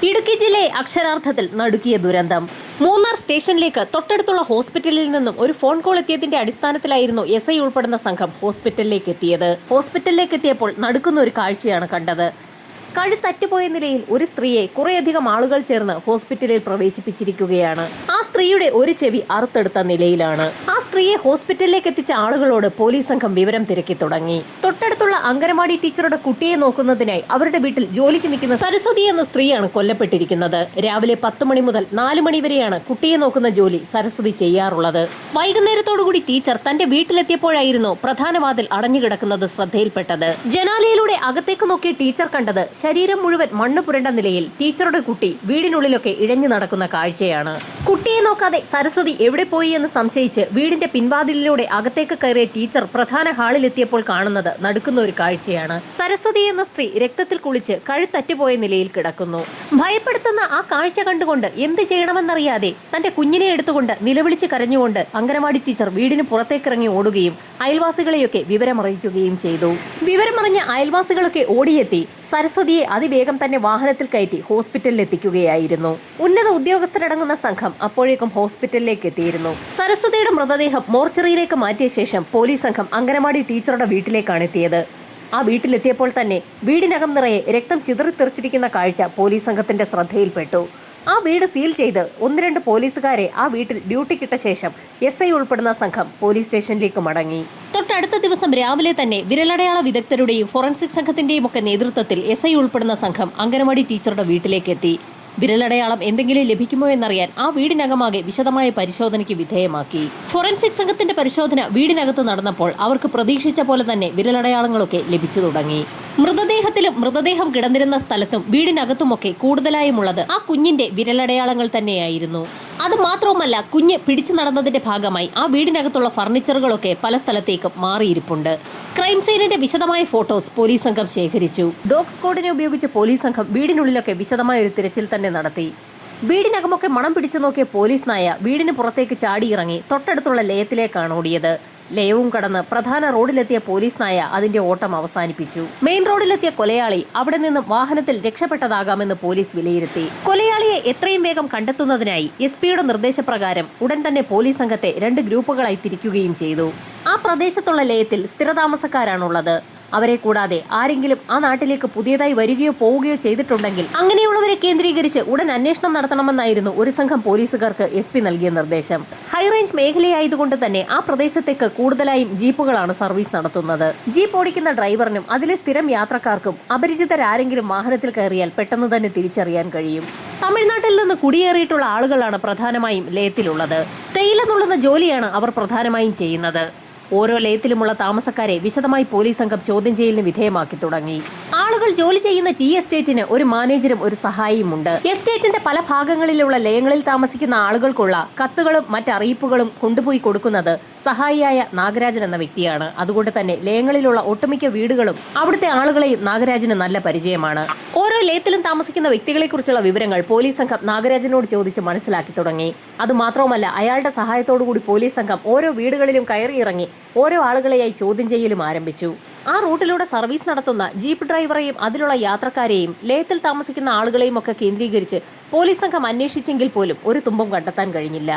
ഇടുക്കി ജില്ലയെ അക്ഷരാർത്ഥത്തിൽ നടുക്കിയ ദുരന്തം. മൂന്നാർ സ്റ്റേഷനിലേക്ക് തൊട്ടടുത്തുള്ള ഹോസ്പിറ്റലിൽ നിന്നും ഒരു ഫോൺ കോൾ എത്തിയതിന്റെ അടിസ്ഥാനത്തിലായിരുന്നു SI ഉൾപ്പെടുന്ന സംഘം ഹോസ്പിറ്റലിലേക്ക് എത്തിയത്. ഹോസ്പിറ്റലിലേക്ക് എത്തിയപ്പോൾ നടുക്കുന്ന ഒരു കാഴ്ചയാണ് കണ്ടത്. കഴുത്തറ്റുപോയ നിലയിൽ ഒരു സ്ത്രീയെ കുറേയധികം ആളുകൾ ചേർന്ന് ഹോസ്പിറ്റലിൽ പ്രവേശിപ്പിച്ചിരിക്കുകയാണ്. ആ സ്ത്രീയുടെ ഒരു ചെവി അറുത്തെടുത്ത നിലയിലാണ്. ആ സ്ത്രീയെ ഹോസ്പിറ്റലിലേക്ക് എത്തിച്ച ആളുകളോട് പോലീസ് സംഘം വിവരം തിരക്കി തുടങ്ങി. തൊട്ടടുത്തുള്ള അംഗനവാടി ടീച്ചറുടെ കുട്ടിയെ നോക്കുന്നതിനായി അവരുടെ വീട്ടിൽ ജോലിക്ക് നിൽക്കുന്ന സരസ്വതി എന്ന സ്ത്രീയാണ് കൊല്ലപ്പെട്ടിരിക്കുന്നത്. രാവിലെ 10 മണി മുതൽ 4 മണി വരെയാണ് കുട്ടിയെ നോക്കുന്ന ജോലി സരസ്വതി ചെയ്യാറുള്ളത്. വൈകുന്നേരത്തോടുകൂടി ടീച്ചർ തന്റെ വീട്ടിലെത്തിയപ്പോഴായിരുന്നു പ്രധാന വാതിൽ അടഞ്ഞുകിടക്കുന്നത് ശ്രദ്ധയിൽപ്പെട്ടത്. ജനാലയിലൂടെ അകത്തേക്ക് നോക്കിയ ടീച്ചർ കണ്ടത് ശരീരം മുഴുവൻ മണ്ണ് പുരണ്ട നിലയിൽ ടീച്ചറുടെ കുട്ടി വീടിനുള്ളിലൊക്കെ ഇഴഞ്ഞു നടക്കുന്ന കാഴ്ചയാണ്. കുട്ടിയെ നോക്കാതെ സരസ്വതി എവിടെ പോയി എന്ന് സംശയിച്ച് വീടിന്റെ പിൻവാതിലിലൂടെ അകത്തേക്ക് കയറിയ ടീച്ചർ പ്രധാന ഹാളിലെത്തിയപ്പോൾ കാണുന്നത് നടുക്കുന്ന ഒരു കാഴ്ചയാണ്. സരസ്വതി എന്ന സ്ത്രീ രക്തത്തിൽ കുളിച്ച് കഴുത്തറ്റുപോയ നിലയിൽ കിടക്കുന്നു. ഭയപ്പെടുത്തുന്ന ആ കാഴ്ച കണ്ടുകൊണ്ട് എന്ത് ചെയ്യണമെന്നറിയാതെ തന്റെ കുഞ്ഞിനെ എടുത്തുകൊണ്ട് നിലവിളിച്ച് കരഞ്ഞുകൊണ്ട് അംഗനവാടി ടീച്ചർ വീടിന് പുറത്തേക്കിറങ്ങി ഓടുകയും അയൽവാസികളെയൊക്കെ വിവരമറിയിക്കുകയും ചെയ്തു. വിവരമറിഞ്ഞ അയൽവാസികളൊക്കെ ഓടിയെത്തി സരസ്വതിയെ അതിവേഗം തന്നെ വാഹനത്തിൽ കയറ്റി ഹോസ്പിറ്റലിൽ എത്തിക്കുകയായിരുന്നു. ഉന്നത ഉദ്യോഗസ്ഥരടങ്ങുന്ന സംഘം അപ്പോഴേക്കും ഹോസ്പിറ്റലിലേക്ക് എത്തിയിരുന്നു. സരസ്വതിയുടെ മൃതദേഹം മോർച്ചറിയിലേക്ക് മാറ്റിയ ശേഷം പോലീസ് സംഘം അംഗനവാടി ടീച്ചറുടെ വീട്ടിലേക്കാണ് എത്തിയത്. ആ വീട്ടിലെത്തിയപ്പോൾ തന്നെ വീടിനകം നിറയെ രക്തം ചിതറിത്തെറിച്ചിരിക്കുന്ന കാഴ്ച പോലീസ് സംഘത്തിന്റെ ശ്രദ്ധയിൽപ്പെട്ടു. ആ വീട് സീൽ ചെയ്ത് 1-2 പോലീസുകാരെ ആ വീട്ടിൽ ഡ്യൂട്ടിക്കിട്ട ശേഷം SI ഉൾപ്പെടുന്ന സംഘം പോലീസ് സ്റ്റേഷനിലേക്ക് മടങ്ങി. തൊട്ടടുത്ത ദിവസം രാവിലെ തന്നെ വിരലടയാള വിദഗ്ധരുടെയും ഫോറൻസിക് സംഘത്തിന്റെയും ഒക്കെ നേതൃത്വത്തിൽ SI ഉൾപ്പെടുന്ന സംഘം അംഗനവാടി ടീച്ചറുടെ വീട്ടിലേക്ക് എത്തി. വിരലടയാളം എന്തെങ്കിലും ലഭിക്കുമോ എന്നറിയാൻ ആ വീടിനകമാകെ വിശദമായ പരിശോധനയ്ക്ക് വിധേയമാക്കി. ഫോറൻസിക് സംഘത്തിന്റെ പരിശോധന വീടിനകത്ത് നടന്നപ്പോൾ അവർക്ക് പ്രതീക്ഷിച്ച പോലെ തന്നെ വിരലടയാളങ്ങളൊക്കെ ലഭിച്ചു തുടങ്ങി. മൃതദേഹത്തിലും മൃതദേഹം കിടന്നിരുന്ന സ്ഥലത്തും വീടിനകത്തുമൊക്കെ കൂടുതലായുമുള്ളത് ആ കുഞ്ഞിന്റെ വിരലടയാളങ്ങൾ തന്നെയായിരുന്നു. അത് മാത്രവുമല്ല, കുഞ്ഞ് പിടിച്ചു നടന്നതിന്റെ ഭാഗമായി ആ വീടിനകത്തുള്ള ഫർണിച്ചറുകളൊക്കെ പല സ്ഥലത്തേക്കും മാറിയിരിപ്പുണ്ട്. ക്രൈം സീനിന്റെ വിശദമായ ഫോട്ടോസ് പോലീസ് സംഘം ശേഖരിച്ചു. ഡോഗ് സ്ക്വാഡിനെ ഉപയോഗിച്ച് പോലീസ് സംഘം വീടിനുള്ളിലൊക്കെ വിശദമായ ഒരു തിരച്ചിൽ തന്നെ നടത്തി. വീടിനകമൊക്കെ മണം പിടിച്ചു നോക്കിയ പോലീസ് നായ വീടിന് പുറത്തേക്ക് ചാടിയിറങ്ങി തൊട്ടടുത്തുള്ള ലയത്തിലേക്കാണ് ഓടിയത്. ലയവും കടന്ന് പ്രധാന റോഡിലെത്തിയ പോലീസ് നായ അതിന്റെ ഓട്ടം അവസാനിപ്പിച്ചു. മെയിൻ റോഡിലെത്തിയ കൊലയാളി അവിടെ നിന്നും വാഹനത്തിൽ രക്ഷപ്പെട്ടതാകാമെന്ന് പോലീസ് വിലയിരുത്തി. കൊലയാളിയെ എത്രയും വേഗം കണ്ടെത്തുന്നതിനായി SP-യുടെ നിർദ്ദേശപ്രകാരം ഉടൻ തന്നെ പോലീസ് സംഘത്തെ 2 ഗ്രൂപ്പുകളായി തിരിക്കുകയും ചെയ്തു. ആ പ്രദേശത്തുള്ള ലയത്തിൽ സ്ഥിരതാമസക്കാരാണുള്ളത്. അവരെ കൂടാതെ ആരെങ്കിലും ആ നാട്ടിലേക്ക് പുതിയതായി വരികയോ പോവുകയോ ചെയ്തിട്ടുണ്ടെങ്കിൽ അങ്ങനെയുള്ളവരെ കേന്ദ്രീകരിച്ച് ഉടൻ അന്വേഷണം നടത്തണമെന്നായിരുന്നു ഒരു സംഘം പോലീസുകാർക്ക് SP നൽകിയ നിർദ്ദേശം. ഹൈറേഞ്ച് മേഖലയായതുകൊണ്ട് തന്നെ ആ പ്രദേശത്തേക്ക് കൂടുതലായും ജീപ്പുകളാണ് സർവീസ് നടത്തുന്നത്. ജീപ്പ് ഓടിക്കുന്ന ഡ്രൈവറിനും അതിലെ സ്ഥിരം യാത്രക്കാർക്കും അപരിചിതരാരെങ്കിലും വാഹനത്തിൽ കയറിയാൽ പെട്ടെന്ന് തന്നെ തിരിച്ചറിയാൻ കഴിയും. തമിഴ്നാട്ടിൽ നിന്ന് കുടിയേറിയിട്ടുള്ള ആളുകളാണ് പ്രധാനമായും ലയത്തിലുള്ളത്. തേയില നുള്ളുന്ന ജോലിയാണ് അവർ പ്രധാനമായും ചെയ്യുന്നത്. ഓരോ ലയത്തിലുമുള്ള താമസക്കാരെ വിശദമായി പോലീസ് സംഘം ചോദ്യം ചെയ്യലിന് വിധേയമാക്കി തുടങ്ങി. ആളുകൾ ജോലി ചെയ്യുന്ന ടീ എസ്റ്റേറ്റിന് ഒരു മാനേജരും ഒരു സഹായിയും ഉണ്ട്. എസ്റ്റേറ്റിന്റെ പല ഭാഗങ്ങളിലുള്ള ലയങ്ങളിൽ താമസിക്കുന്ന ആളുകൾക്കുള്ള കത്തുകളും മറ്ററിയിപ്പുകളും കൊണ്ടുപോയി കൊടുക്കുന്നത് സഹായിയായ നാഗരാജൻ എന്ന വ്യക്തിയാണ്. അതുകൊണ്ട് തന്നെ ലയങ്ങളിലുള്ള ഒട്ടുമിക്ക വീടുകളും അവിടുത്തെ ആളുകളെയും നാഗരാജന് നല്ല പരിചയമാണ്. ഓരോ ലയത്തിലും താമസിക്കുന്ന വ്യക്തികളെക്കുറിച്ചുള്ള വിവരങ്ങൾ പോലീസ് സംഘം നാഗരാജനോട് ചോദിച്ച് മനസ്സിലാക്കി തുടങ്ങി. അതുമാത്രവുമല്ല, അയാളുടെ സഹായത്തോടുകൂടി പോലീസ് സംഘം ഓരോ വീടുകളിലും കയറിയിറങ്ങി ഓരോ ആളുകളെയായി ചോദ്യം ചെയ്യലും ആരംഭിച്ചു. ആ റൂട്ടിലൂടെ സർവീസ് നടത്തുന്ന ജീപ്പ് ഡ്രൈവറെയും അതിലുള്ള യാത്രക്കാരെയും ലയത്തിൽ താമസിക്കുന്ന ആളുകളെയും ഒക്കെ കേന്ദ്രീകരിച്ച് പോലീസ് സംഘം അന്വേഷിച്ചെങ്കിൽ പോലും ഒരു തുമ്പും കണ്ടെത്താൻ കഴിഞ്ഞില്ല.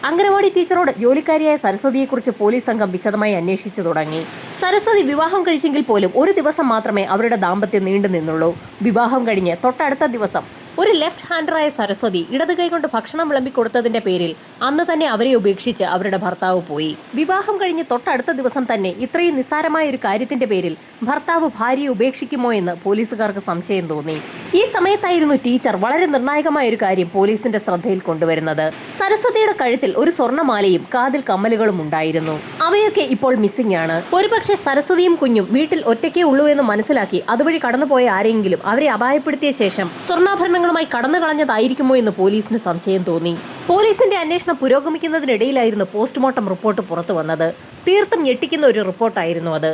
അംഗനവാടി ടീച്ചറോട് ജോലിക്കാരിയായ സരസ്വതിയെക്കുറിച്ച് പോലീസ് സംഘം വിശദമായി അന്വേഷിച്ചു തുടങ്ങി. സരസ്വതി വിവാഹം കഴിച്ചെങ്കിൽ പോലും ഒരു ദിവസം മാത്രമേ അവരുടെ ദാമ്പത്യം നീണ്ടു നിന്നുള്ളൂ. വിവാഹം കഴിഞ്ഞ് തൊട്ടടുത്ത ദിവസം ഒരു ലെഫ്റ്റ് ഹാൻഡറായ സരസ്വതി ഇടത് കൈകൊണ്ട് ഭക്ഷണം വിളമ്പിക്കൊടുത്തതിന്റെ പേരിൽ അന്ന് തന്നെ അവരെ ഉപേക്ഷിച്ച് അവരുടെ ഭർത്താവ് പോയി. വിവാഹം കഴിഞ്ഞ് തൊട്ടടുത്ത ദിവസം തന്നെ ഇത്രയും നിസ്സാരമായ ഒരു കാര്യത്തിന്റെ പേരിൽ ഭർത്താവ് ഭാര്യയെ ഉപേക്ഷിക്കുമോ എന്ന് പോലീസുകാർക്ക് സംശയം തോന്നി. ഈ സമയത്തായിരുന്നു ടീച്ചർ വളരെ നിർണായകമായ ഒരു കാര്യം പോലീസിന്റെ ശ്രദ്ധയിൽ കൊണ്ടുവരുന്നത്. സരസ്വതിയുടെ കഴുത്തിൽ ഒരു സ്വർണ്ണമാലയും കാതിൽ കമ്മലുകളും ഉണ്ടായിരുന്നു. അവയൊക്കെ ഇപ്പോൾ മിസ്സിംഗ് ആണ്. ഒരുപക്ഷെ സരസ്വതിയും കുഞ്ഞും വീട്ടിൽ ഒറ്റയ്ക്കേ ഉള്ളൂ എന്ന് മനസ്സിലാക്കി അതുവഴി കടന്നുപോയ ആരെങ്കിലും അവരെ അപായപ്പെടുത്തിയ ശേഷം സ്വർണ്ണാഭരണങ്ങളുമായി കടന്നു കളഞ്ഞതായിരിക്കുമോ എന്ന് പോലീസിന് സംശയം തോന്നി. പോലീസിന്റെ അന്വേഷണം പുരോഗമിക്കുന്നതിനിടയിലായിരുന്നു പോസ്റ്റ്മോർട്ടം റിപ്പോർട്ട് പുറത്തു വന്നത്. തീർത്തും ഞെട്ടിക്കുന്ന ഒരു റിപ്പോർട്ടായിരുന്നു അത്.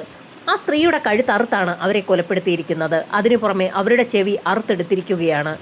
ആ സ്ത്രീയുടെ കഴുത്തറുത്താണ് അവരെ കൊലപ്പെടുത്തിയിരിക്കുന്നത്. അതിനു പുറമെ അവരുടെ ചെവി അറുത്തെടുത്തിരിക്കുകയാണ്.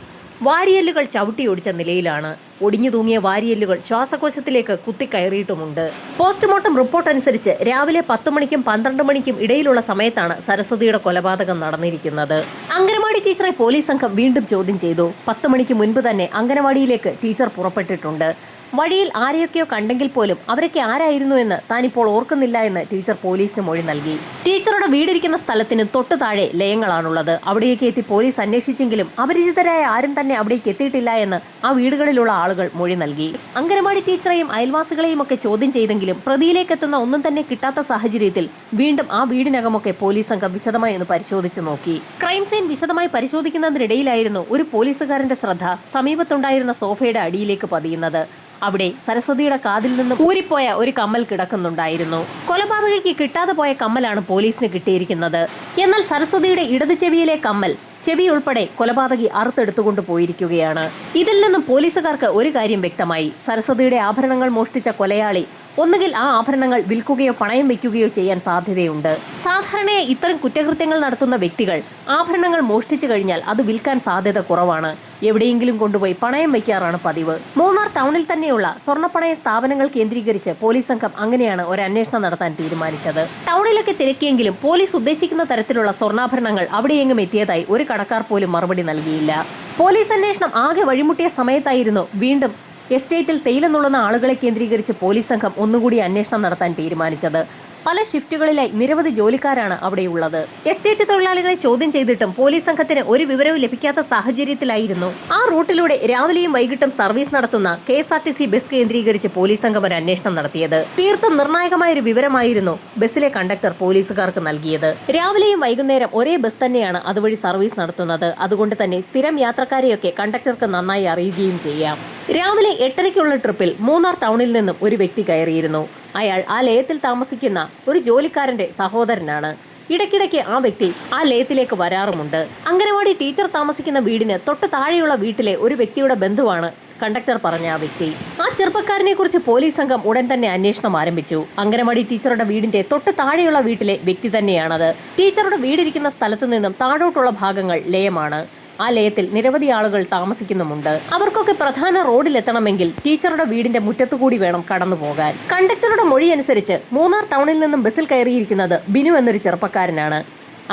വാരിയല്ലുകൾ ചവിട്ടിയൊടിച്ച നിലയിലാണ്. ഒടിഞ്ഞു തൂങ്ങിയ വാരിയെല്ലുകൾ ശ്വാസകോശത്തിലേക്ക് കുത്തിക്കയറിയിട്ടുമുണ്ട്. പോസ്റ്റ്മോർട്ടം റിപ്പോർട്ട് അനുസരിച്ച് രാവിലെ 10 മണിക്കും 12 മണിക്കും ഇടയിലുള്ള സമയത്താണ് സരസ്വതിയുടെ കൊലപാതകം നടന്നിരിക്കുന്നത്. അംഗനവാടി ടീച്ചറെ പോലീസ് സംഘം വീണ്ടും ചോദ്യം ചെയ്തു. 10 മണിക്ക് മുൻപ് തന്നെ അംഗനവാടിയിലേക്ക് ടീച്ചർ പുറപ്പെട്ടിട്ടുണ്ട്. വഴിയിൽ ആരെയൊക്കെയോ കണ്ടെങ്കിൽ പോലും അവരൊക്കെ ആരായിരുന്നു എന്ന് താനിപ്പോൾ ഓർക്കുന്നില്ല എന്ന് ടീച്ചർ പോലീസിന് മൊഴി നൽകി. ടീച്ചറുടെ വീടിരിക്കുന്ന സ്ഥലത്തിന് തൊട്ടു താഴെ ലയങ്ങളാണുള്ളത്. അവിടേക്ക് എത്തി പോലീസ് അന്വേഷിച്ചെങ്കിലും അപരിചിതരായ ആരും തന്നെ അവിടേക്ക് എത്തിയിട്ടില്ല എന്ന് ആ വീടുകളിലുള്ള ആളുകൾ മൊഴി നൽകി. അംഗനവാടി ടീച്ചറെയും അയൽവാസികളെയും ഒക്കെ ചോദ്യം ചെയ്തെങ്കിലും പ്രതിയിലേക്ക് എത്തുന്ന ഒന്നും തന്നെ കിട്ടാത്ത സാഹചര്യത്തിൽ വീണ്ടും ആ വീടിനകമൊക്കെ പോലീസ് സംഘം വിശദമായി ഒന്ന് പരിശോധിച്ചു നോക്കി. ക്രൈം സീൻ വിശദമായി പരിശോധിക്കുന്നതിനിടയിലായിരുന്നു ഒരു പോലീസുകാരന്റെ ശ്രദ്ധ സമീപത്തുണ്ടായിരുന്ന സോഫയുടെ അടിയിലേക്ക് പതിയുന്നത്. അവിടെ സരസ്വതിയുടെ കാതിൽ നിന്നും ഊരിപ്പോയ ഒരു കമ്മൽ കിടക്കുന്നുണ്ടായിരുന്നു. കൊലപാതകയ്ക്ക് കിട്ടാതെ പോയ കമ്മലാണ് പോലീസിന് കിട്ടിയിരിക്കുന്നത്. എന്നാൽ സരസ്വതിയുടെ ഇടത് ചെവിയിലെ കമ്മൽ, ചെവി ഉൾപ്പെടെ കൊലപാതകി അറുത്തെടുത്തുകൊണ്ട് പോയിരിക്കുകയാണ്. ഇതിൽ നിന്നും പോലീസുകാർക്ക് ഒരു കാര്യം വ്യക്തമായി: സരസ്വതിയുടെ ആഭരണങ്ങൾ മോഷ്ടിച്ച കൊലയാളി ഒന്നുകിൽ ആ ആഭരണങ്ങൾ വിൽക്കുകയോ പണയം വയ്ക്കുകയോ ചെയ്യാൻ സാധ്യതയുണ്ട്. സാധാരണയായി ഇത്തരം കുറ്റകൃത്യങ്ങൾ നടത്തുന്ന വ്യക്തികൾ ആഭരണങ്ങൾ മോഷ്ടിച്ചു കഴിഞ്ഞാൽ അത് വിൽക്കാൻ സാധ്യത കുറവാണ്. എവിടെയെങ്കിലും കൊണ്ടുപോയി പണയം വയ്ക്കാറാണ് പതിവ്. മൂന്നാർ ടൗണിൽ തന്നെയുള്ള സ്വർണ്ണപ്പണയ സ്ഥാപനങ്ങൾ കേന്ദ്രീകരിച്ച് പോലീസ് സംഘം അങ്ങനെയാണ് ഒരു അന്വേഷണം നടത്താൻ തീരുമാനിച്ചത്. ടൗണിലൊക്കെ തിരക്കിയെങ്കിലും പോലീസ് ഉദ്ദേശിക്കുന്ന തരത്തിലുള്ള സ്വർണ്ണാഭരണങ്ങൾ അവിടെയെങ്ങും എത്തിയതായി ഒരു കടക്കാർ പോലും മറുപടി നൽകിയില്ല. പോലീസ് അന്വേഷണം ആകെ വഴിമുട്ടിയ സമയത്തായിരുന്നു വീണ്ടും എസ്റ്റേറ്റിൽ തേയില നുള്ളുന്ന ആളുകളെ കേന്ദ്രീകരിച്ച് പോലീസ് സംഘം ഒന്നുകൂടി അന്വേഷണം നടത്താൻ തീരുമാനിച്ചത്. പല ഷിഫ്റ്റുകളിലായി നിരവധി ജോലിക്കാരാണ് അവിടെയുള്ളത്. എസ്റ്റേറ്റ് തൊഴിലാളികളെ ചോദ്യം ചെയ്തിട്ടും പോലീസ് സംഘത്തിന് ഒരു വിവരവും ലഭിക്കാത്ത സാഹചര്യത്തിലായിരുന്നു ആ റൂട്ടിലൂടെ രാവിലെയും വൈകിട്ടും സർവീസ് നടത്തുന്ന KSRTC ബസ് കേന്ദ്രീകരിച്ച് പോലീസ് സംഘം ഒരു അന്വേഷണം നടത്തിയത്. തീർത്തും നിർണായകമായ ഒരു വിവരമായിരുന്നു ബസ്സിലെ കണ്ടക്ടർ പോലീസുകാർക്ക് നൽകിയത്. രാവിലെയും വൈകുന്നേരം ഒരേ ബസ് തന്നെയാണ് അതുവഴി സർവീസ് നടത്തുന്നത്. അതുകൊണ്ട് തന്നെ സ്ഥിരം യാത്രക്കാരെയൊക്കെ കണ്ടക്ടർക്ക് നന്നായി അറിയുകയും ചെയ്യാം. രാവിലെ 8:30ക്കുള്ള ട്രിപ്പിൽ മൂന്നാർ ടൗണിൽ നിന്നും ഒരു വ്യക്തി കയറിയിരുന്നു. അയാൾ ആ ലയത്തിൽ താമസിക്കുന്ന ഒരു ജോലിക്കാരന്റെ സഹോദരനാണ്. ഇടയ്ക്കിടയ്ക്ക് ആ വ്യക്തി ആ ലയത്തിലേക്ക് വരാറുമുണ്ട്. അംഗനവാടി ടീച്ചർ താമസിക്കുന്ന വീടിന് തൊട്ട് താഴെയുള്ള വീട്ടിലെ ഒരു വ്യക്തിയുടെ ബന്ധുവാണ് കണ്ടക്ടർ പറഞ്ഞ ആ വ്യക്തി. ആ ചെറുപ്പക്കാരനെ കുറിച്ച് പോലീസ് സംഘം ഉടൻ തന്നെ അന്വേഷണം ആരംഭിച്ചു. അംഗനവാടി ടീച്ചറുടെ വീടിന്റെ തൊട്ട് താഴെയുള്ള വീട്ടിലെ വ്യക്തി തന്നെയാണത്. ടീച്ചറുടെ വീടിരിക്കുന്ന സ്ഥലത്ത് നിന്നും താഴോട്ടുള്ള ഭാഗങ്ങൾ ലയമാണ്. ആ ലയത്തിൽ നിരവധി ആളുകൾ താമസിക്കുന്നുമുണ്ട്. അവർക്കൊക്കെ പ്രധാന റോഡിലെത്തണമെങ്കിൽ ടീച്ചറുടെ വീടിന്റെ മുറ്റത്തുകൂടി വേണം കടന്നു പോകാൻ. കണ്ടക്ടറുടെ മൊഴി അനുസരിച്ച് മൂന്നാർ ടൗണിൽ നിന്നും ബസ്സിൽ കയറിയിരിക്കുന്നത് ബിനു എന്നൊരു ചെറുപ്പക്കാരനാണ്.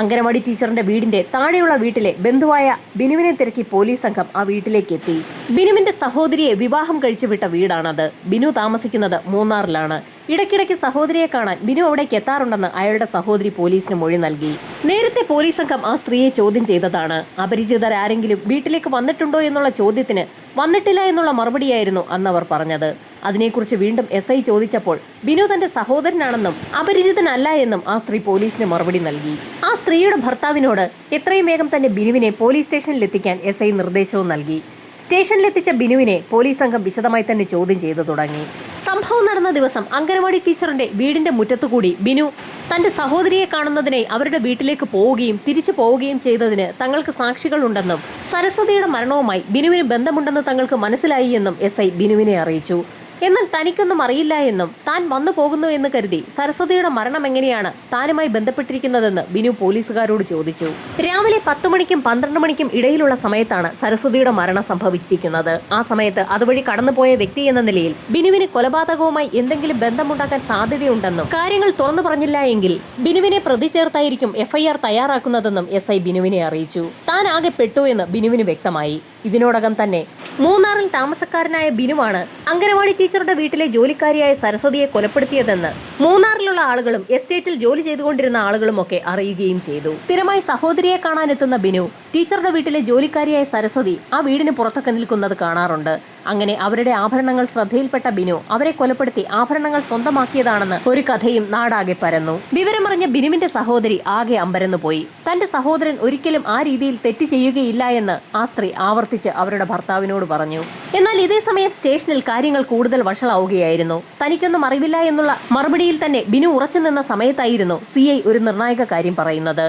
അംഗനവാടി ടീച്ചറിന്റെ വീടിന്റെ താഴെയുള്ള വീട്ടിലെ ബന്ധുവായ ബിനുവിനെ തിരക്കി പോലീസ് സംഘം ആ വീട്ടിലേക്ക് എത്തി. ബിനുവിന്റെ സഹോദരിയെ വിവാഹം കഴിച്ചുവിട്ട വീടാണത്. ബിനു താമസിക്കുന്നത് മൂന്നാറിലാണ്. ഇടയ്ക്കിടയ്ക്ക് സഹോദരിയെ കാണാൻ ബിനു അവിടേക്ക് എത്താറുണ്ടെന്ന് അയാളുടെ സഹോദരി പോലീസിന് മൊഴി നൽകി. നേരത്തെ പോലീസ് സംഘം ആ സ്ത്രീയെ ചോദ്യം ചെയ്തതാണ്. അപരിചിതരാരെങ്കിലും വീട്ടിലേക്ക് വന്നിട്ടുണ്ടോ എന്നുള്ള ചോദ്യത്തിന് വന്നിട്ടില്ല എന്നുള്ള മറുപടിയായിരുന്നു അന്നവർ പറഞ്ഞത്. അതിനെക്കുറിച്ച് വീണ്ടും SI ചോദിച്ചപ്പോൾ ബിനു തന്റെ സഹോദരനാണെന്നും അപരിചിതനല്ല എന്നും ആ സ്ത്രീ പോലീസിന് മറുപടി നൽകി. ആ സ്ത്രീയുടെ ഭർത്താവിനോട് എത്രയും വേഗം തന്നെ ബിനുവിനെ പോലീസ് സ്റ്റേഷനിലെത്തിക്കാൻ SI നിർദ്ദേശവും നൽകി. സ്റ്റേഷനിലെത്തിച്ച ബിനുവിനെ പോലീസ് സംഘം വിശദമായി തന്നെ ചോദ്യം ചെയ്തു തുടങ്ങി. സംഭവം നടന്ന ദിവസം അംഗനവാടി ടീച്ചറിന്റെ വീടിന്റെ മുറ്റത്തുകൂടി ബിനു തന്റെ സഹോദരിയെ കാണുന്നതിനായി അവരുടെ വീട്ടിലേക്ക് പോവുകയും തിരിച്ചു പോവുകയും ചെയ്തതിന് തങ്ങൾക്ക് സാക്ഷികളുണ്ടെന്നും സരസ്വതിയുടെ മരണവുമായി ബിനുവിന് ബന്ധമുണ്ടെന്ന് തങ്ങൾക്ക് മനസ്സിലായി എന്നും SI ബിനുവിനെ അറിയിച്ചു. എന്നാൽ തനിക്കൊന്നും അറിയില്ല എന്നും താൻ വന്നു പോകുന്നു എന്ന് കരുതി സരസ്വതിയുടെ മരണം എങ്ങനെയാണ് താനുമായി ബന്ധപ്പെട്ടിരിക്കുന്നതെന്ന് ബിനു പോലീസുകാരോട് ചോദിച്ചു. രാവിലെ 10 മണിക്കും 12 മണിക്കും ഇടയിലുള്ള സമയത്താണ് സരസ്വതിയുടെ മരണം സംഭവിച്ചിരിക്കുന്നത്. ആ സമയത്ത് അതുവഴി കടന്നുപോയ വ്യക്തി എന്ന നിലയിൽ ബിനുവിന് കൊലപാതകവുമായി എന്തെങ്കിലും ബന്ധമുണ്ടാക്കാൻ സാധ്യതയുണ്ടെന്നും കാര്യങ്ങൾ തുറന്നു പറഞ്ഞില്ല എങ്കിൽ ബിനുവിനെ പ്രതി ചേർത്തായിരിക്കും FIR തയ്യാറാക്കുന്നതെന്നും SI ബിനുവിനെ അറിയിച്ചു. താൻ ആകെ പെട്ടു എന്ന് ബിനുവിന് വ്യക്തമായി. ഇതിനോടകം തന്നെ മൂന്നാറിൽ താമസക്കാരനായ ബിനുവാണ് അംഗനവാടി ടീച്ചറുടെ വീട്ടിലെ ജോലിക്കാരിയായ സരസ്വതിയെ കൊലപ്പെടുത്തിയതെന്ന് മൂന്നാറിലുള്ള ആളുകളും എസ്റ്റേറ്റിൽ ജോലി ചെയ്തുകൊണ്ടിരുന്ന ആളുകളുമൊക്കെ അറിയുകയും ചെയ്തു. സ്ഥിരമായി സഹോദരിയെ കാണാനെത്തുന്ന ബിനു ടീച്ചറുടെ വീട്ടിലെ ജോലിക്കാരിയായ സരസ്വതി ആ വീടിന് പുറത്തൊക്കെ നിൽക്കുന്നത് കാണാറുണ്ട്. അങ്ങനെ അവരുടെ ആഭരണങ്ങൾ ശ്രദ്ധയിൽപ്പെട്ട ബിനു അവരെ കൊലപ്പെടുത്തി ആഭരണങ്ങൾ സ്വന്തമാക്കിയതാണെന്ന് ഒരു കഥയും നാടാകെ പരന്നു. വിവരമറിഞ്ഞ ബിനുവിന്റെ സഹോദരി ആകെ അമ്പരന്നു പോയി. തന്റെ സഹോദരൻ ഒരിക്കലും ആ രീതിയിൽ തെറ്റ് ചെയ്യുകയില്ല എന്ന് ആ സ്ത്രീ ആവർത്തിച്ച് അവരുടെ ഭർത്താവിനോട് പറഞ്ഞു. എന്നാൽ ഇതേ സമയം സ്റ്റേഷനിൽ കാര്യങ്ങൾ കൂടുതൽ വഷളാവുകയായിരുന്നു. തനിക്കൊന്നും അറിവില്ല എന്നുള്ള മറുപടിയിൽ തന്നെ ബിനു ഉറച്ചു നിന്ന സമയത്തായിരുന്നു CI ഒരു നിർണായക കാര്യം പറയുന്നത്.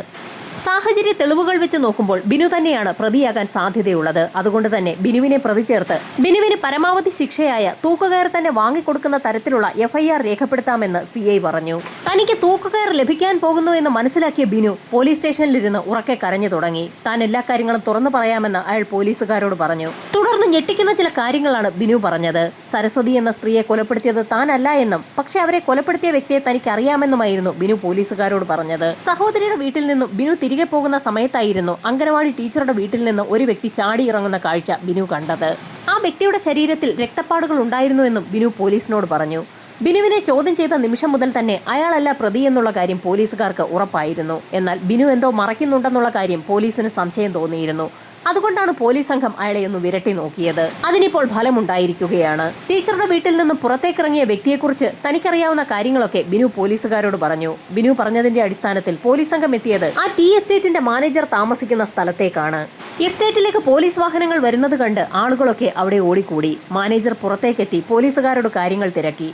സാഹചര്യ തെളിവുകൾ വെച്ച് നോക്കുമ്പോൾ ബിനു തന്നെയാണ് പ്രതിയാകാൻ സാധ്യതയുള്ളത്. അതുകൊണ്ട് തന്നെ ബിനുവിനെ പ്രതി ചേർത്ത് ബിനുവിന് പരമാവധി ശിക്ഷയായ തൂക്കുകയർ തന്നെ വാങ്ങിക്കൊടുക്കുന്ന തരത്തിലുള്ള FIR രേഖപ്പെടുത്താമെന്ന് CI പറഞ്ഞു. തനിക്ക് തൂക്കുകയർ ലഭിക്കാൻ പോകുന്നു എന്ന് മനസ്സിലാക്കിയ ബിനു പോലീസ് സ്റ്റേഷനിലിരുന്ന് ഉറക്കെ കരഞ്ഞു തുടങ്ങി. താൻ എല്ലാ കാര്യങ്ങളും തുറന്നു പറയാമെന്ന് അയാൾ പോലീസുകാരോട് പറഞ്ഞു. തുടർന്ന് ഞെട്ടിക്കുന്ന ചില കാര്യങ്ങളാണ് ബിനു പറഞ്ഞത്. സരസ്വതി എന്ന സ്ത്രീയെ കൊലപ്പെടുത്തിയത് താനല്ല എന്നും പക്ഷെ അവരെ കൊലപ്പെടുത്തിയ വ്യക്തിയെ തനിക്ക് അറിയാമെന്നുമായിരുന്നു ബിനു പോലീസുകാരോട് പറഞ്ഞത്. സഹോദരിയുടെ വീട്ടിൽ നിന്നും ബിനു തിരികെ പോകുന്ന സമയത്തായിരുന്നു അംഗനവാടി ടീച്ചറുടെ വീട്ടിൽ നിന്ന് ഒരു വ്യക്തി ചാടി ഇറങ്ങുന്ന കാഴ്ച ബിനു കണ്ടത്. ആ വ്യക്തിയുടെ ശരീരത്തിൽ രക്തപ്പാടുകൾ ഉണ്ടായിരുന്നുവെന്നും ബിനു പോലീസിനോട് പറഞ്ഞു. ബിനുവിനെ ചോദ്യം ചെയ്ത നിമിഷം മുതൽ തന്നെ അയാളല്ല പ്രതി എന്നുള്ള കാര്യം പോലീസുകാർക്ക് ഉറപ്പായിരുന്നു. എന്നാൽ ബിനു എന്തോ മറയ്ക്കുന്നുണ്ടെന്നുള്ള കാര്യം പോലീസിന് സംശയം തോന്നിയിരുന്നു. അതുകൊണ്ടാണ് പോലീസ് സംഘം അയാളെ ഒന്ന് വിരട്ടി നോക്കിയത്. അതിനിപ്പോൾ ഫലമുണ്ടായിരിക്കുകയാണ്. ടീച്ചറുടെ വീട്ടിൽ നിന്നും പുറത്തേക്കിറങ്ങിയ വ്യക്തിയെക്കുറിച്ച് തനിക്കറിയാവുന്ന കാര്യങ്ങളൊക്കെ ബിനു പോലീസുകാരോട് പറഞ്ഞു. ബിനു പറഞ്ഞതിന്റെ അടിസ്ഥാനത്തിൽ പോലീസ് സംഘം എത്തിയത് ആ ടീ എസ്റ്റേറ്റിന്റെ മാനേജർ താമസിക്കുന്ന സ്ഥലത്തേക്കാണ്. എസ്റ്റേറ്റിലേക്ക് പോലീസ് വാഹനങ്ങൾ വരുന്നത് കണ്ട് ആളുകളൊക്കെ അവിടെ ഓടിക്കൂടി. മാനേജർ പുറത്തേക്കെത്തി പോലീസുകാരോട് കാര്യങ്ങൾ തിരക്കി.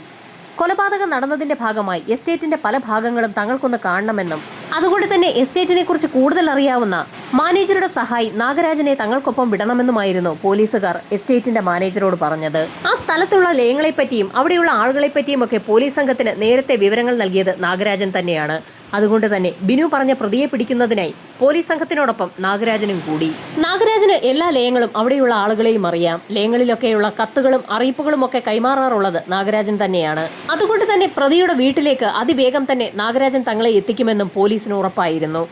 കൊലപാതകം നടന്നതിന്റെ ഭാഗമായി എസ്റ്റേറ്റിന്റെ പല ഭാഗങ്ങളും തങ്ങൾക്കൊന്ന് കാണണമെന്നും അതുകൊണ്ട് തന്നെ എസ്റ്റേറ്റിനെ കുറിച്ച് കൂടുതൽ അറിയാവുന്ന മാനേജറുടെ സഹായി നാഗരാജനെ തങ്ങൾക്കൊപ്പം വിടണമെന്നുമായിരുന്നു പോലീസുകാർ എസ്റ്റേറ്റിന്റെ മാനേജറോട് പറഞ്ഞത്. ആ സ്ഥലത്തുള്ള ലയങ്ങളെപ്പറ്റിയും അവിടെയുള്ള ആളുകളെപ്പറ്റിയും ഒക്കെ പോലീസ് സംഘത്തിന് നേരത്തെ വിവരങ്ങൾ നൽകിയത് നാഗരാജൻ തന്നെയാണ്. അതുകൊണ്ട് തന്നെ ബിനു പറഞ്ഞ പ്രതിയെ പിടിക്കുന്നതിനായി പോലീസ് സംഘത്തിനോടൊപ്പം നാഗരാജനും കൂടി. നാഗരാജന് എല്ലാ ലയങ്ങളും അവിടെയുള്ള ആളുകളെയും അറിയാം. ലയങ്ങളിലൊക്കെയുള്ള കത്തുകളും അറിയിപ്പുകളും ഒക്കെ കൈമാറാറുള്ളത് നാഗരാജൻ തന്നെയാണ്. അതുകൊണ്ട് തന്നെ പ്രതിയുടെ വീട്ടിലേക്ക് അതിവേഗം തന്നെ നാഗരാജൻ തങ്ങളെ എത്തിക്കുമെന്നും പോലീസിന് ഉറപ്പായിരുന്നു.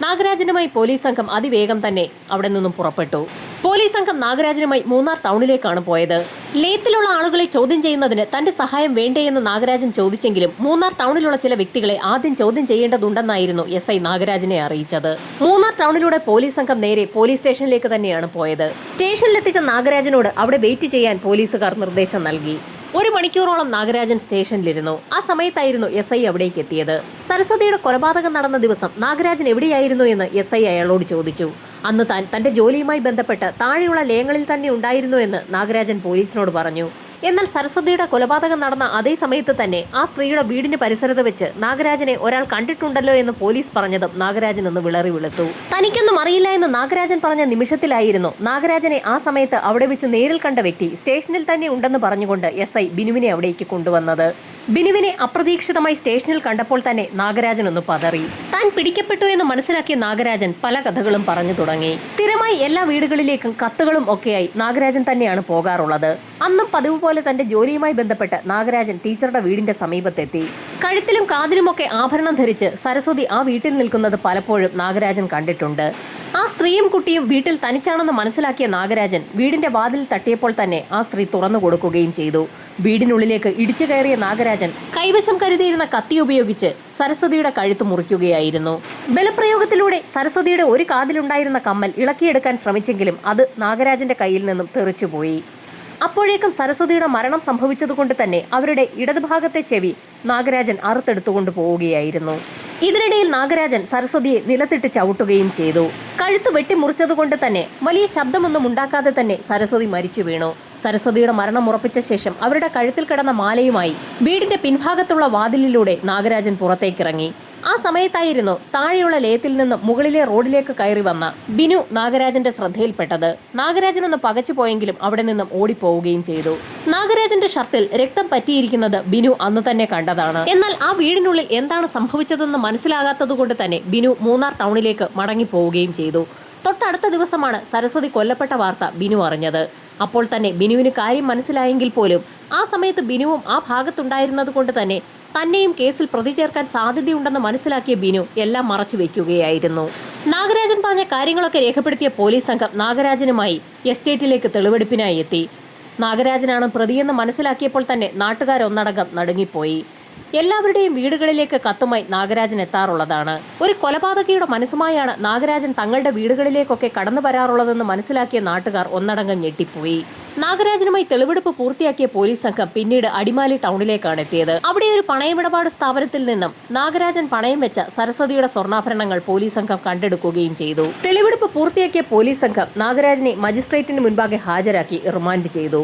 നാഗരാജനുമായി പോലീസ് സംഘം അതിവേഗം തന്നെ അവിടെ നിന്നും പുറപ്പെട്ടു. പോലീസ് സംഘം നാഗരാജനുമായി മൂന്നാർ ടൗണിലേക്കാണ് പോയത്. ലയത്തിലുള്ള ആളുകളെ ചോദ്യം ചെയ്യുന്നതിന് തന്റെ സഹായം വേണ്ടേയെന്ന് നാഗരാജൻ ചോദിച്ചെങ്കിലും മൂന്നാർ ടൗണിലുള്ള ചില വ്യക്തികളെ ആദ്യം ചോദ്യം ചെയ്യേണ്ടതുണ്ടെന്നായിരുന്നു SI നാഗരാജനെ അറിയിച്ചത്. മൂന്നാർ ടൗണിലൂടെ പോലീസ് സംഘം നേരെ പോലീസ് സ്റ്റേഷനിലേക്ക് തന്നെയാണ് പോയത്. സ്റ്റേഷനിലെത്തിച്ച നാഗരാജനോട് അവിടെ വെയിറ്റ് ചെയ്യാൻ പോലീസുകാർ നിർദ്ദേശം നൽകി. 1 മണിക്കൂറോളം നാഗരാജൻ സ്റ്റേഷനിലിരുന്നു. ആ സമയത്തായിരുന്നു SI അവിടേക്ക് എത്തിയത്. സരസ്വതിയുടെ കൊലപാതകം നടന്ന ദിവസം നാഗരാജൻ എവിടെയായിരുന്നു എന്ന് SI അയാളോട് ചോദിച്ചു. അന്ന് താൻ തന്റെ ജോലിയുമായി ബന്ധപ്പെട്ട് താഴെയുള്ള ലയങ്ങളിൽ തന്നെ ഉണ്ടായിരുന്നു എന്ന് നാഗരാജൻ പോലീസിനോട് പറഞ്ഞു. എന്നാൽ സരസ്വതിയുടെ കൊലപാതകം നടന്ന അതേ സമയത്ത് തന്നെ ആ സ്ത്രീയുടെ വീടിന് പരിസരത്ത് വെച്ച് നാഗരാജനെ ഒരാൾ കണ്ടിട്ടുണ്ടല്ലോ എന്ന് പോലീസ് പറഞ്ഞതും നാഗരാജൻ ഒന്ന് വിളറി വെളുത്തു. തനിക്കൊന്നും അറിയില്ല എന്ന് നാഗരാജൻ പറഞ്ഞ നിമിഷത്തിലായിരുന്നു നാഗരാജനെ ആ സമയത്ത് അവിടെ വെച്ച് നേരിൽ കണ്ട വ്യക്തി സ്റ്റേഷനിൽ തന്നെ ഉണ്ടെന്ന് പറഞ്ഞുകൊണ്ട് SI ബിനുവിനെ അവിടേക്ക് കൊണ്ടുവന്നത്. ബിനുവിനെ അപ്രതീക്ഷിതമായി സ്റ്റേഷനിൽ കണ്ടപ്പോൾ തന്നെ നാഗരാജൻ ഒന്ന് പതറി. താൻ പിടിക്കപ്പെട്ടു എന്ന് മനസ്സിലാക്കിയ നാഗരാജൻ പല കഥകളും പറഞ്ഞു തുടങ്ങി. സ്ഥിരമായി എല്ലാ വീടുകളിലേക്കും കത്തുകളും ഒക്കെയായി നാഗരാജൻ തന്നെയാണ് പോകാറുള്ളത്. അന്നും പതിവ് പോലെ തന്റെ ജോലിയുമായി ബന്ധപ്പെട്ട് നാഗരാജൻ ടീച്ചറുടെ വീടിന്റെ സമീപത്തെത്തി. കഴുത്തിലും കാതിലുമൊക്കെ ആഭരണം ധരിച്ച് സരസ്വതി ആ വീട്ടിൽ നിൽക്കുന്നത് പലപ്പോഴും നാഗരാജൻ കണ്ടിട്ടുണ്ട്. ആ സ്ത്രീയും കുട്ടിയും വീട്ടിൽ തനിച്ചാണെന്ന് മനസ്സിലാക്കിയ നാഗരാജൻ വീടിന്റെ വാതിൽ തട്ടിയപ്പോൾ തന്നെ ആ സ്ത്രീ തുറന്നു കൊടുക്കുകയും ചെയ്തു. വീടിനുള്ളിലേക്ക് ഇടിച്ചു കയറിയ നാഗരാജൻ കൈവശം കരുതിയിരുന്ന കത്തി ഉപയോഗിച്ച് സരസ്വതിയുടെ കഴുത്ത് മുറിക്കുകയായിരുന്നു. ബലപ്രയോഗത്തിലൂടെ സരസ്വതിയുടെ ഒരു കാതിലുണ്ടായിരുന്ന കമ്മൽ ഇളക്കിയെടുക്കാൻ ശ്രമിച്ചെങ്കിലും അത് നാഗരാജന്റെ കയ്യിൽ നിന്നും തെറിച്ചുപോയി. അപ്പോഴേക്കും സരസ്വതിയുടെ മരണം സംഭവിച്ചതുകൊണ്ട് തന്നെ അവരുടെ ഇടതുഭാഗത്തെ ചെവി നാഗരാജൻ അറുത്തെടുത്തുകൊണ്ട് പോവുകയായിരുന്നു. ഇതിനിടയിൽ നാഗരാജൻ സരസ്വതിയെ നിലത്തിട്ട് ചവിട്ടുകയും ചെയ്തു. കഴുത്ത് വെട്ടിമുറിച്ചതുകൊണ്ട് തന്നെ വലിയ ശബ്ദമൊന്നും ഉണ്ടാക്കാതെ തന്നെ സരസ്വതി മരിച്ചു വീണു. സരസ്വതിയുടെ മരണം ഉറപ്പിച്ച ശേഷം അവരുടെ കഴുത്തിൽ കിടന്ന മാലയുമായി വീടിന്റെ പിൻഭാഗത്തുള്ള വാതിലിലൂടെ നാഗരാജൻ പുറത്തേക്കിറങ്ങി. ആ സമയത്തായിരുന്നു താഴെയുള്ള ലയത്തിൽ നിന്ന് മുകളിലെ റോഡിലേക്ക് കയറി വന്ന ബിനു നാഗരാജന്റെ ശ്രദ്ധയിൽപ്പെട്ടത്. നാഗരാജൻ ഒന്ന് പകച്ചുപോയെങ്കിലും അവിടെ നിന്നും ഓടിപ്പോവുകയും ചെയ്തു. നാഗരാജന്റെ ഷർട്ടിൽ രക്തം പറ്റിയിരിക്കുന്നത് ബിനു അന്ന് തന്നെ കണ്ടതാണ്. എന്നാൽ ആ വീടിനുള്ളിൽ എന്താണ് സംഭവിച്ചതെന്ന് മനസ്സിലാകാത്തതുകൊണ്ട് തന്നെ ബിനു മൂന്നാർ ടൗണിലേക്ക് മടങ്ങിപ്പോവുകയും ചെയ്തു. തൊട്ടടുത്ത ദിവസമാണ് സരസ്വതി കൊല്ലപ്പെട്ട വാർത്ത ബിനു അറിഞ്ഞത്. അപ്പോൾ തന്നെ ബിനുവിന് കാര്യം മനസ്സിലായെങ്കിൽ പോലും ആ സമയത്ത് ബിനുവും ആ ഭാഗത്തുണ്ടായിരുന്നത് കൊണ്ട് തന്നെ തന്നെയും കേസിൽ പ്രതി ചേർക്കാൻ സാധ്യതയുണ്ടെന്ന് മനസ്സിലാക്കിയ ബിനു എല്ലാം മറച്ചു വെക്കുകയായിരുന്നു. നാഗരാജൻ പറഞ്ഞ കാര്യങ്ങളൊക്കെ രേഖപ്പെടുത്തിയ പോലീസ് സംഘം നാഗരാജനുമായി എസ്റ്റേറ്റിലേക്ക് തെളിവെടുപ്പിനായി എത്തി. നാഗരാജനാണ് പ്രതിയെന്ന് മനസ്സിലാക്കിയപ്പോൾ തന്നെ നാട്ടുകാരൊന്നടങ്കം നടുങ്ങിപ്പോയി. എല്ലാവരുടെയും വീടുകളിലേക്ക് കത്തുമായി നാഗരാജൻ എത്താറുള്ളതാണ്. ഒരു കൊലപാതകിയുടെ മനസ്സുമായാണ് നാഗരാജൻ തങ്ങളുടെ വീടുകളിലേക്കൊക്കെ കടന്നു വരാറുള്ളതെന്ന് മനസ്സിലാക്കിയ നാട്ടുകാർ ഒന്നടങ്കം ഞെട്ടിപ്പോയി. നാഗരാജനുമായി തെളിവെടുപ്പ് പൂർത്തിയാക്കിയ പോലീസ് സംഘം പിന്നീട് അടിമാലി ടൗണിലേക്കാണ് എത്തിയത്. അവിടെ ഒരു പണയമിടപാട് സ്ഥാപനത്തിൽ നിന്നും നാഗരാജൻ പണയം വെച്ച സരസ്വതിയുടെ സ്വർണ്ണാഭരണങ്ങൾ പോലീസ് സംഘം കണ്ടെടുക്കുകയും ചെയ്തു. തെളിവെടുപ്പ് പൂർത്തിയാക്കിയ പോലീസ് സംഘം നാഗരാജനെ മജിസ്ട്രേറ്റിന് മുൻപാകെ ഹാജരാക്കി റിമാൻഡ് ചെയ്തു.